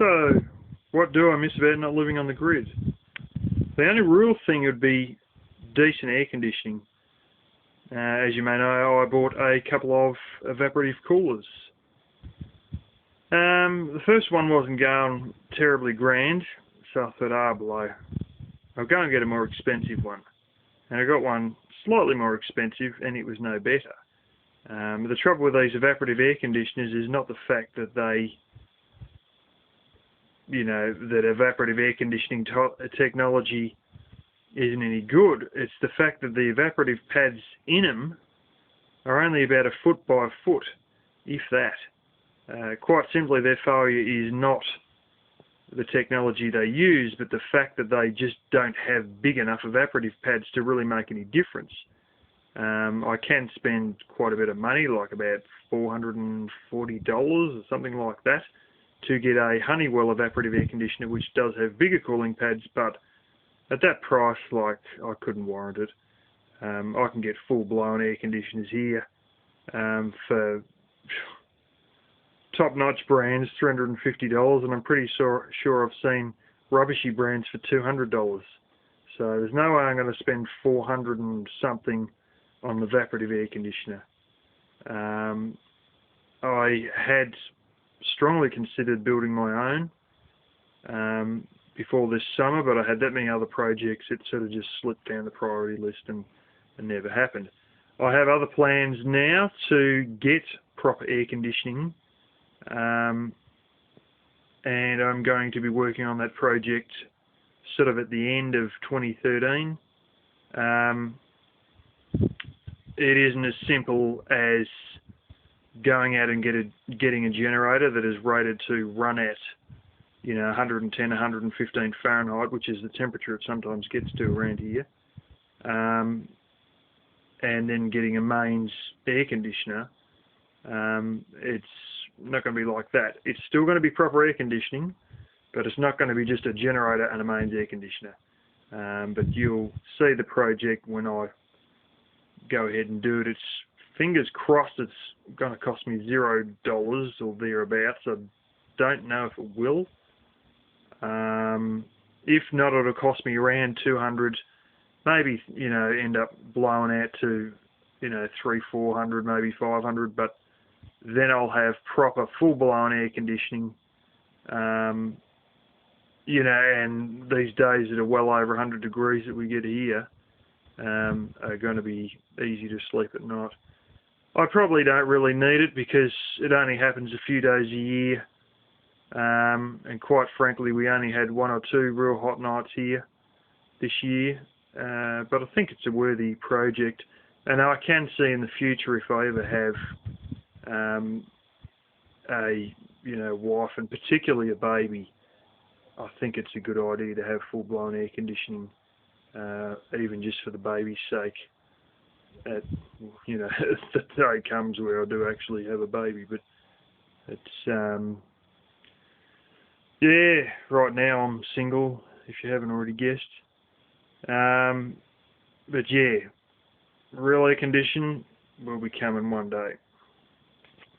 So, what do I miss about not living on the grid? The only real thing would be decent air conditioning. As you may know, I bought a couple of evaporative coolers. The first one wasn't going terribly grand, so I thought, below, I'll go and get a more expensive one. And I got one slightly more expensive, and it was no better. The trouble with these evaporative air conditioners is not the fact that that evaporative air conditioning technology isn't any good. It's the fact that the evaporative pads in them are only about a foot by a foot, if that. Quite simply, their failure is not the technology they use, but the fact that they just don't have big enough evaporative pads to really make any difference. I can spend quite a bit of money, like about $440 or something like that, to get a Honeywell evaporative air conditioner, which does have bigger cooling pads, but at that price, I couldn't warrant it. I can get full-blown air conditioners here for top-notch brands, $350, and I'm pretty sure I've seen rubbishy brands for $200. So there's no way I'm going to spend $400 and something on the evaporative air conditioner. I had strongly considered building my own before this summer, but I had that many other projects, it sort of just slipped down the priority list and never happened. I have other plans now to get proper air conditioning, and I'm going to be working on that project sort of at the end of 2013. It isn't as simple as going out and getting a generator that is rated to run at 110, 115 Fahrenheit, which is the temperature it sometimes gets to around here, and then getting a mains air conditioner. It's not going to be like that. It's still going to be proper air conditioning, but it's not going to be just a generator and a mains air conditioner. But you'll see the project when I go ahead and do it. It's fingers crossed it's going to cost me $0 or thereabouts. I don't know if it will. If not, it'll cost me around $200, maybe, end up blowing out to, $300-400, maybe $500, but then I'll have proper full-blown air conditioning, and these days that are well over 100 degrees that we get here, are going to be easy to sleep at night. I probably don't really need it because it only happens a few days a year. And quite frankly, we only had 1 or 2 real hot nights here this year, but I think it's a worthy project, and I can see in the future, if I ever have a wife and particularly a baby, I think it's a good idea to have full-blown air conditioning, even just for the baby's sake. The day comes where I do actually have a baby, but it's yeah, right now I'm single, if you haven't already guessed. But yeah, real air condition will be coming one day.